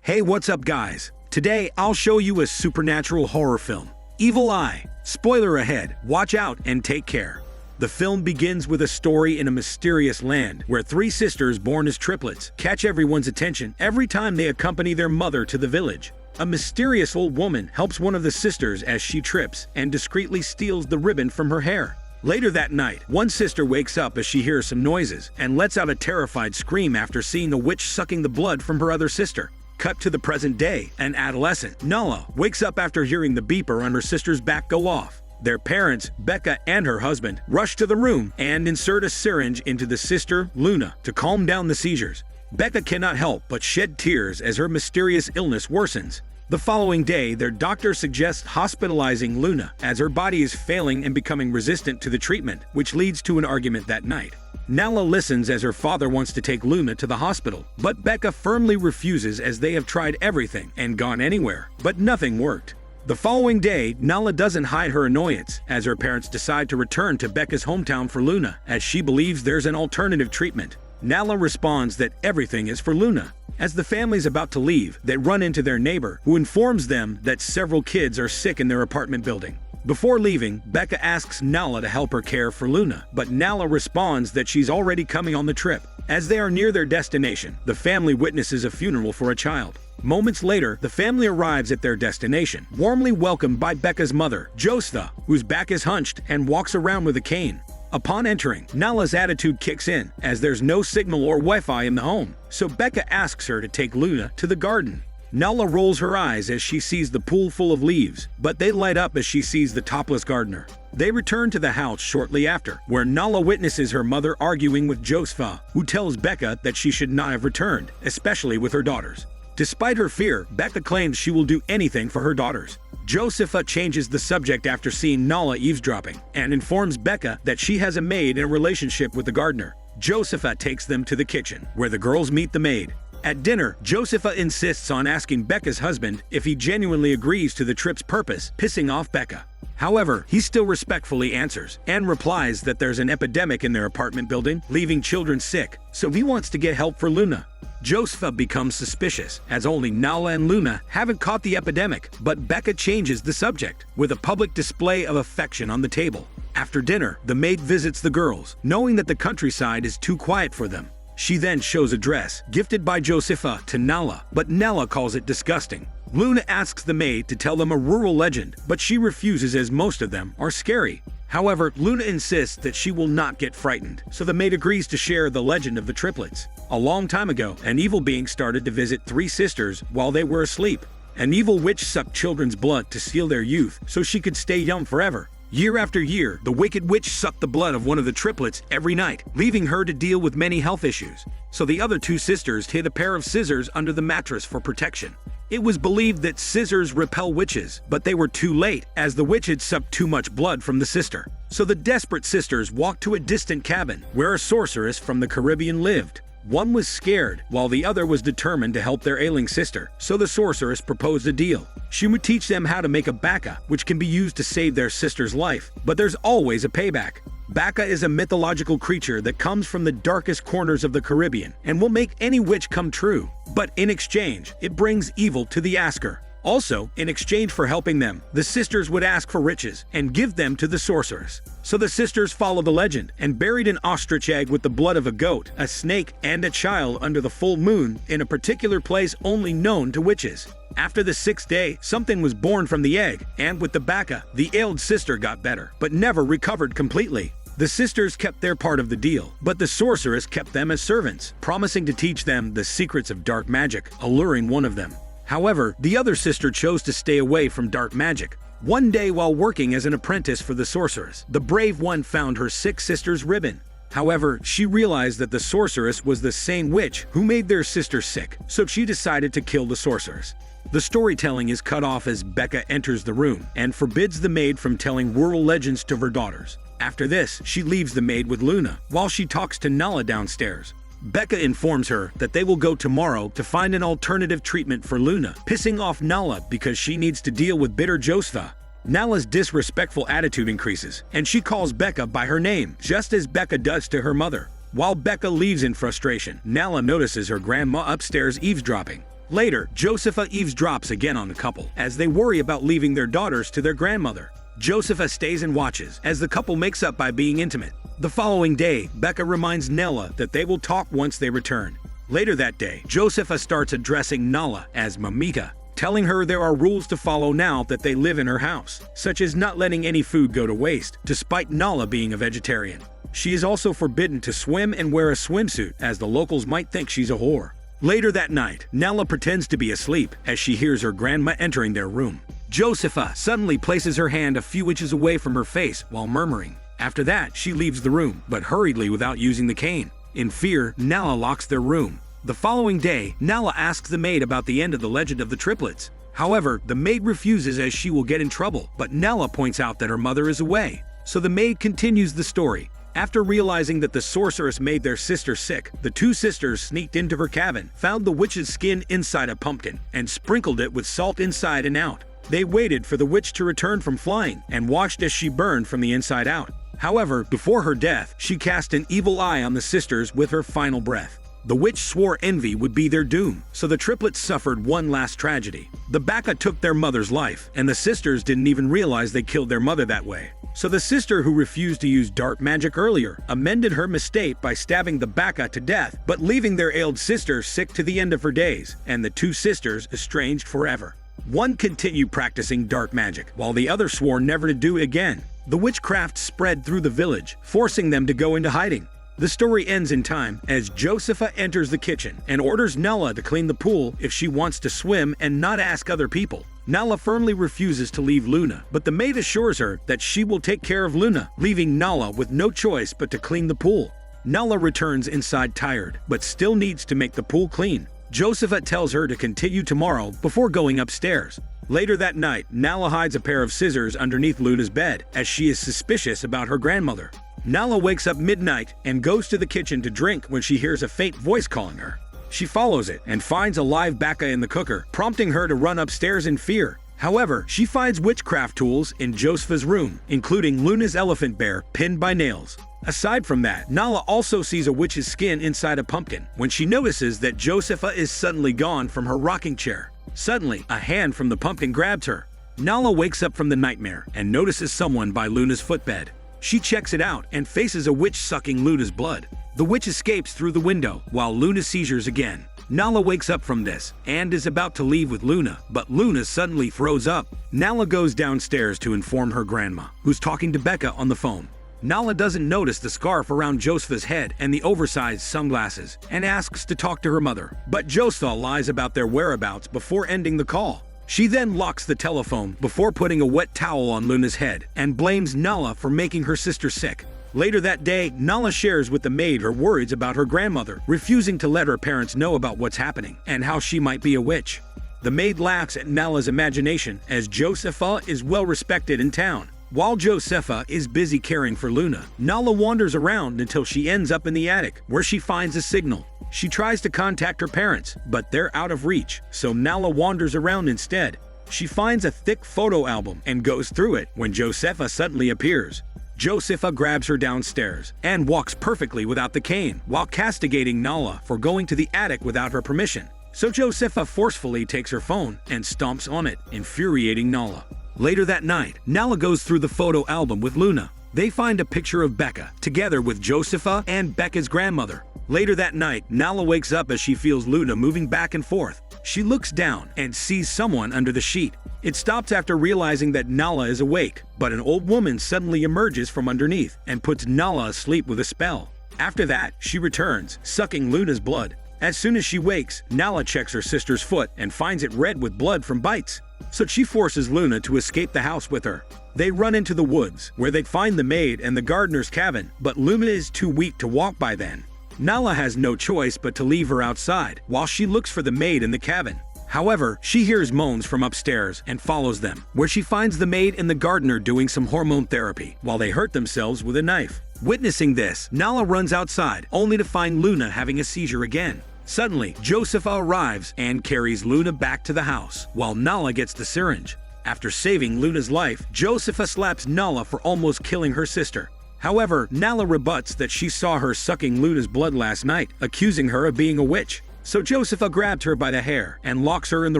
Hey, what's up guys? Today I'll show you a supernatural horror film, Evil Eye. Spoiler ahead, watch out and take care. The film begins with a story in a mysterious land where three sisters born as triplets catch everyone's attention every time they accompany their mother to the village. A mysterious old woman helps one of the sisters as she trips and discreetly steals the ribbon from her hair. Later that night, one sister wakes up as she hears some noises and lets out a terrified scream after seeing a witch sucking the blood from her other sister. Cut to the present day, an adolescent, Nala, wakes up after hearing the beeper on her sister's back go off. Their parents, Becca and her husband, rush to the room and insert a syringe into the sister, Luna, to calm down the seizures. Becca cannot help but shed tears as her mysterious illness worsens. The following day, their doctor suggests hospitalizing Luna as her body is failing and becoming resistant to the treatment, which leads to an argument that night. Nala listens as her father wants to take Luna to the hospital, but Becca firmly refuses as they have tried everything and gone anywhere, but nothing worked. The following day, Nala doesn't hide her annoyance as her parents decide to return to Becca's hometown for Luna as she believes there's an alternative treatment. Nala responds that everything is for Luna. As the family's about to leave, they run into their neighbor, who informs them that several kids are sick in their apartment building. Before leaving, Becca asks Nala to help her care for Luna, but Nala responds that she's already coming on the trip. As they are near their destination, the family witnesses a funeral for a child. Moments later, the family arrives at their destination, warmly welcomed by Becca's mother, Josepha, whose back is hunched and walks around with a cane. Upon entering, Nala's attitude kicks in, as there's no signal or Wi-Fi in the home, so Becca asks her to take Luna to the garden. Nala rolls her eyes as she sees the pool full of leaves, but they light up as she sees the topless gardener. They return to the house shortly after, where Nala witnesses her mother arguing with Josepha, who tells Becca that she should not have returned, especially with her daughters. Despite her fear, Becca claims she will do anything for her daughters. Josepha changes the subject after seeing Nala eavesdropping and informs Becca that she has a maid in a relationship with the gardener. Josepha takes them to the kitchen, where the girls meet the maid. At dinner, Josepha insists on asking Becca's husband if he genuinely agrees to the trip's purpose, pissing off Becca. However, he still respectfully answers and replies that there's an epidemic in their apartment building, leaving children sick, so he wants to get help for Luna. Josepha becomes suspicious, as only Nala and Luna haven't caught the epidemic, but Becca changes the subject, with a public display of affection on the table. After dinner, the maid visits the girls, knowing that the countryside is too quiet for them. She then shows a dress, gifted by Josepha, to Nala, but Nala calls it disgusting. Luna asks the maid to tell them a rural legend, but she refuses as most of them are scary. However, Luna insists that she will not get frightened, so the maid agrees to share the legend of the triplets. A long time ago, an evil being started to visit three sisters while they were asleep. An evil witch sucked children's blood to steal their youth so she could stay young forever. Year after year, the wicked witch sucked the blood of one of the triplets every night, leaving her to deal with many health issues. So the other two sisters hid a pair of scissors under the mattress for protection. It was believed that scissors repel witches, but they were too late, as the witch had sucked too much blood from the sister. So the desperate sisters walked to a distant cabin, where a sorceress from the Caribbean lived. One was scared, while the other was determined to help their ailing sister, so the sorceress proposed a deal. She would teach them how to make a baka, which can be used to save their sister's life, but there's always a payback. Baka is a mythological creature that comes from the darkest corners of the Caribbean and will make any witch come true. But in exchange, it brings evil to the asker. Also, in exchange for helping them, the sisters would ask for riches and give them to the sorceress. So the sisters follow the legend and buried an ostrich egg with the blood of a goat, a snake, and a child under the full moon in a particular place only known to witches. After the sixth day, something was born from the egg, and with the baka, the ailed sister got better, but never recovered completely. The sisters kept their part of the deal, but the sorceress kept them as servants, promising to teach them the secrets of dark magic, alluring one of them. However, the other sister chose to stay away from dark magic. One day while working as an apprentice for the sorceress, the brave one found her sick sister's ribbon. However, she realized that the sorceress was the same witch who made their sister sick, so she decided to kill the sorceress. The storytelling is cut off as Becca enters the room and forbids the maid from telling rural legends to her daughters. After this, she leaves the maid with Luna while she talks to Nala downstairs. Becca informs her that they will go tomorrow to find an alternative treatment for Luna, pissing off Nala because she needs to deal with bitter Josepha. Nala's disrespectful attitude increases, and she calls Becca by her name, just as Becca does to her mother. While Becca leaves in frustration, Nala notices her grandma upstairs eavesdropping. Later, Josepha eavesdrops again on the couple, as they worry about leaving their daughters to their grandmother. Josepha stays and watches, as the couple makes up by being intimate. The following day, Becca reminds Nala that they will talk once they return. Later that day, Josepha starts addressing Nala as Mamita, telling her there are rules to follow now that they live in her house, such as not letting any food go to waste, despite Nala being a vegetarian. She is also forbidden to swim and wear a swimsuit, as the locals might think she's a whore. Later that night, Nala pretends to be asleep as she hears her grandma entering their room. Josepha suddenly places her hand a few inches away from her face while murmuring. After that, she leaves the room, but hurriedly without using the cane. In fear, Nala locks their room. The following day, Nala asks the maid about the end of the legend of the triplets. However, the maid refuses as she will get in trouble, but Nala points out that her mother is away. So the maid continues the story. After realizing that the sorceress made their sister sick, the two sisters sneaked into her cabin, found the witch's skin inside a pumpkin, and sprinkled it with salt inside and out. They waited for the witch to return from flying, and watched as she burned from the inside out. However, before her death, she cast an evil eye on the sisters with her final breath. The witch swore envy would be their doom, so the triplets suffered one last tragedy. The Baka took their mother's life, and the sisters didn't even realize they killed their mother that way. So the sister who refused to use dark magic earlier amended her mistake by stabbing the Baka to death, but leaving their ailed sister sick to the end of her days, and the two sisters estranged forever. One continued practicing dark magic, while the other swore never to do it again. The witchcraft spread through the village, forcing them to go into hiding. The story ends in time as Josepha enters the kitchen and orders Nala to clean the pool if she wants to swim and not ask other people. Nala firmly refuses to leave Luna, but the maid assures her that she will take care of Luna, leaving Nala with no choice but to clean the pool. Nala returns inside tired, but still needs to make the pool clean. Josepha tells her to continue tomorrow before going upstairs. Later that night, Nala hides a pair of scissors underneath Luna's bed as she is suspicious about her grandmother. Nala wakes up midnight and goes to the kitchen to drink when she hears a faint voice calling her. She follows it and finds a live Baka in the cooker, prompting her to run upstairs in fear. However, she finds witchcraft tools in Josepha's room, including Luna's elephant bear pinned by nails. Aside from that, Nala also sees a witch's skin inside a pumpkin when she notices that Josepha is suddenly gone from her rocking chair. Suddenly, a hand from the pumpkin grabs her. Nala wakes up from the nightmare and notices someone by Luna's footbed. She checks it out and faces a witch sucking Luna's blood. The witch escapes through the window while Luna seizures again. Nala wakes up from this and is about to leave with Luna, but Luna suddenly throws up. Nala goes downstairs to inform her grandma, who's talking to Becca on the phone. Nala doesn't notice the scarf around Josepha's head and the oversized sunglasses and asks to talk to her mother, but Josepha lies about their whereabouts before ending the call. She then locks the telephone before putting a wet towel on Luna's head and blames Nala for making her sister sick. Later that day, Nala shares with the maid her worries about her grandmother, refusing to let her parents know about what's happening and how she might be a witch. The maid laughs at Nala's imagination as Josepha is well respected in town. While Josepha is busy caring for Luna, Nala wanders around until she ends up in the attic, where she finds a signal. She tries to contact her parents, but they're out of reach, so Nala wanders around instead. She finds a thick photo album and goes through it when Josepha suddenly appears. Josepha grabs her downstairs and walks perfectly without the cane, while castigating Nala for going to the attic without her permission. So Josepha forcefully takes her phone and stomps on it, infuriating Nala. Later that night, Nala goes through the photo album with Luna. They find a picture of Becca, together with Josepha and Becca's grandmother. Later that night, Nala wakes up as she feels Luna moving back and forth. She looks down and sees someone under the sheet. It stops after realizing that Nala is awake, but an old woman suddenly emerges from underneath and puts Nala asleep with a spell. After that, she returns, sucking Luna's blood. As soon as she wakes, Nala checks her sister's foot and finds it red with blood from bites. So she forces Luna to escape the house with her. They run into the woods, where they find the maid and the gardener's cabin, but Luna is too weak to walk by then. Nala has no choice but to leave her outside, while she looks for the maid in the cabin. However, she hears moans from upstairs and follows them, where she finds the maid and the gardener doing some hormone therapy, while they hurt themselves with a knife. Witnessing this, Nala runs outside, only to find Luna having a seizure again. Suddenly, Josepha arrives and carries Luna back to the house, while Nala gets the syringe. After saving Luna's life, Josepha slaps Nala for almost killing her sister. However, Nala rebuts that she saw her sucking Luna's blood last night, accusing her of being a witch. So Josepha grabbed her by the hair and locks her in the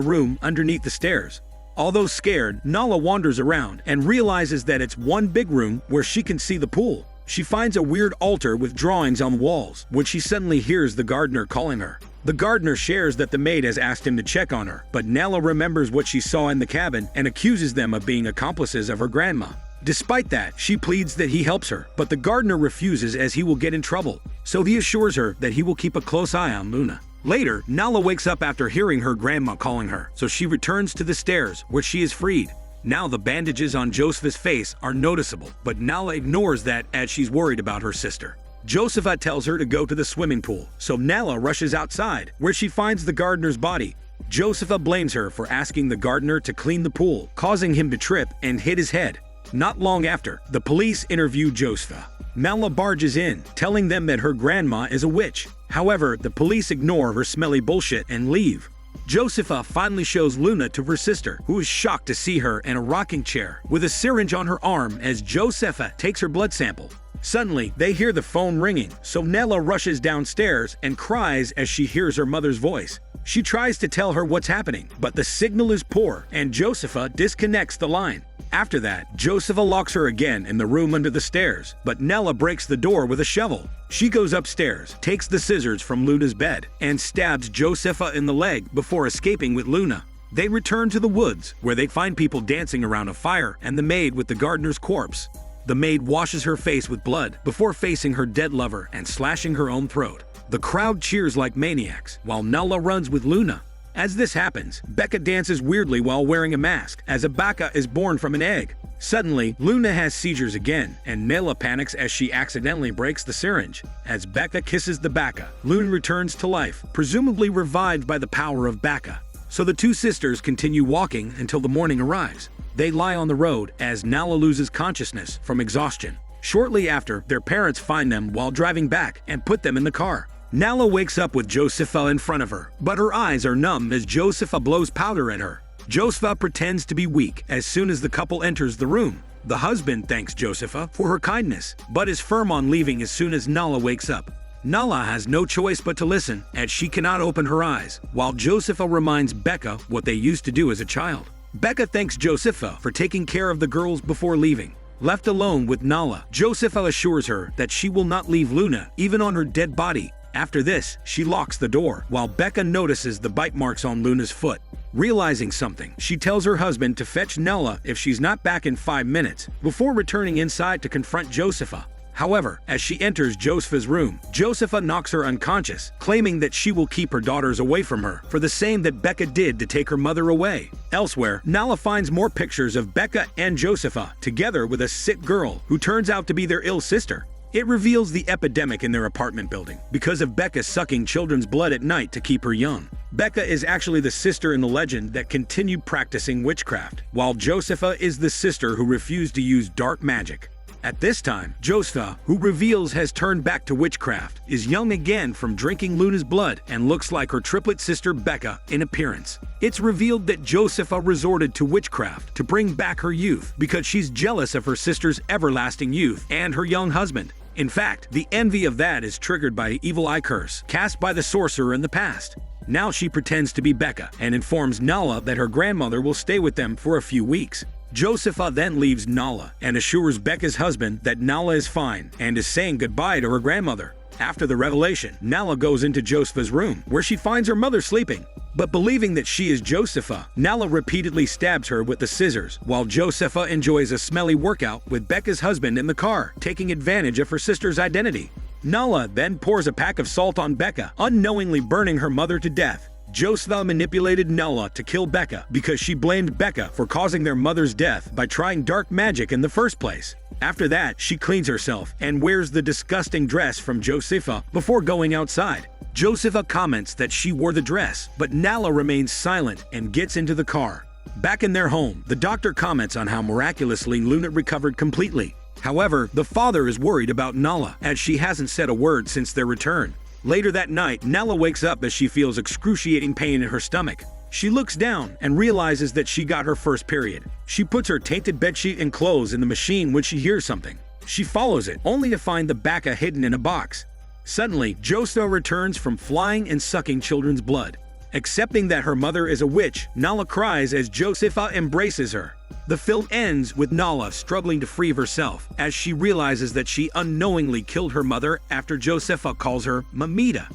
room underneath the stairs. Although scared, Nala wanders around and realizes that it's one big room where she can see the pool. She finds a weird altar with drawings on the walls when she suddenly hears the gardener calling her. The gardener shares that the maid has asked him to check on her, but Nala remembers what she saw in the cabin and accuses them of being accomplices of her grandma. Despite that, she pleads that he helps her, but the gardener refuses as he will get in trouble. So he assures her that he will keep a close eye on Luna. Later, Nala wakes up after hearing her grandma calling her, so she returns to the stairs where she is freed. Now the bandages on Josepha's face are noticeable, but Nala ignores that as she's worried about her sister. Josepha tells her to go to the swimming pool, so Nala rushes outside, where she finds the gardener's body. Josepha blames her for asking the gardener to clean the pool, causing him to trip and hit his head. Not long after, the police interview Josepha. Nala barges in, telling them that her grandma is a witch. However, the police ignore her smelly bullshit and leave. Josepha finally shows Luna to her sister, who is shocked to see her in a rocking chair with a syringe on her arm as Josepha takes her blood sample. Suddenly, they hear the phone ringing, so Nala rushes downstairs and cries as she hears her mother's voice. She tries to tell her what's happening, but the signal is poor and Josepha disconnects the line. After that, Josepha locks her again in the room under the stairs, but Nala breaks the door with a shovel. She goes upstairs, takes the scissors from Luna's bed, and stabs Josepha in the leg before escaping with Luna. They return to the woods, where they find people dancing around a fire and the maid with the gardener's corpse. The maid washes her face with blood before facing her dead lover and slashing her own throat. The crowd cheers like maniacs, while Nala runs with Luna. As this happens, Becca dances weirdly while wearing a mask, as a Baka is born from an egg. Suddenly, Luna has seizures again, and Nala panics as she accidentally breaks the syringe. As Becca kisses the Baka, Luna returns to life, presumably revived by the power of Baka. So the two sisters continue walking until the morning arrives. They lie on the road as Nala loses consciousness from exhaustion. Shortly after, their parents find them while driving back and put them in the car. Nala wakes up with Josepha in front of her, but her eyes are numb as Josepha blows powder at her. Josepha pretends to be weak as soon as the couple enters the room. The husband thanks Josepha for her kindness, but is firm on leaving as soon as Nala wakes up. Nala has no choice but to listen, as she cannot open her eyes, while Josepha reminds Becca what they used to do as a child. Becca thanks Josepha for taking care of the girls before leaving. Left alone with Nala, Josepha assures her that she will not leave Luna, even on her dead body. After this, she locks the door, while Becca notices the bite marks on Luna's foot. Realizing something, she tells her husband to fetch Nala if she's not back in 5 minutes, before returning inside to confront Josepha. However, as she enters Josepha's room, Josepha knocks her unconscious, claiming that she will keep her daughters away from her, for the same that Becca did to take her mother away. Elsewhere, Nala finds more pictures of Becca and Josepha, together with a sick girl who turns out to be their ill sister. It reveals the epidemic in their apartment building because of Becca sucking children's blood at night to keep her young. Becca is actually the sister in the legend that continued practicing witchcraft, while Josepha is the sister who refused to use dark magic. At this time, Josepha, who reveals has turned back to witchcraft, is young again from drinking Luna's blood and looks like her triplet sister Becca in appearance. It's revealed that Josepha resorted to witchcraft to bring back her youth because she's jealous of her sister's everlasting youth and her young husband. In fact, the envy of that is triggered by the evil eye curse cast by the sorcerer in the past. Now she pretends to be Becca and informs Nala that her grandmother will stay with them for a few weeks. Josepha then leaves Nala and assures Becca's husband that Nala is fine and is saying goodbye to her grandmother. After the revelation, Nala goes into Josepha's room, where she finds her mother sleeping. But believing that she is Josepha, Nala repeatedly stabs her with the scissors, while Josepha enjoys a smelly workout with Becca's husband in the car, taking advantage of her sister's identity. Nala then pours a pack of salt on Becca, unknowingly burning her mother to death. Josepha manipulated Nala to kill Becca because she blamed Becca for causing their mother's death by trying dark magic in the first place. After that, she cleans herself and wears the disgusting dress from Josepha before going outside. Josepha comments that she wore the dress, but Nala remains silent and gets into the car. Back in their home, the doctor comments on how miraculously Luna recovered completely. However, the father is worried about Nala, as she hasn't said a word since their return. Later that night, Nala wakes up as she feels excruciating pain in her stomach. She looks down and realizes that she got her first period. She puts her tainted bedsheet and clothes in the machine when she hears something. She follows it, only to find the Baka hidden in a box. Suddenly, Joso returns from flying and sucking children's blood. Accepting that her mother is a witch, Nala cries as Josefa embraces her. The film ends with Nala struggling to free herself as she realizes that she unknowingly killed her mother after Josefa calls her Mamita.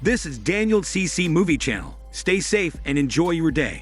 This is Daniel CC Movie Channel. Stay safe and enjoy your day.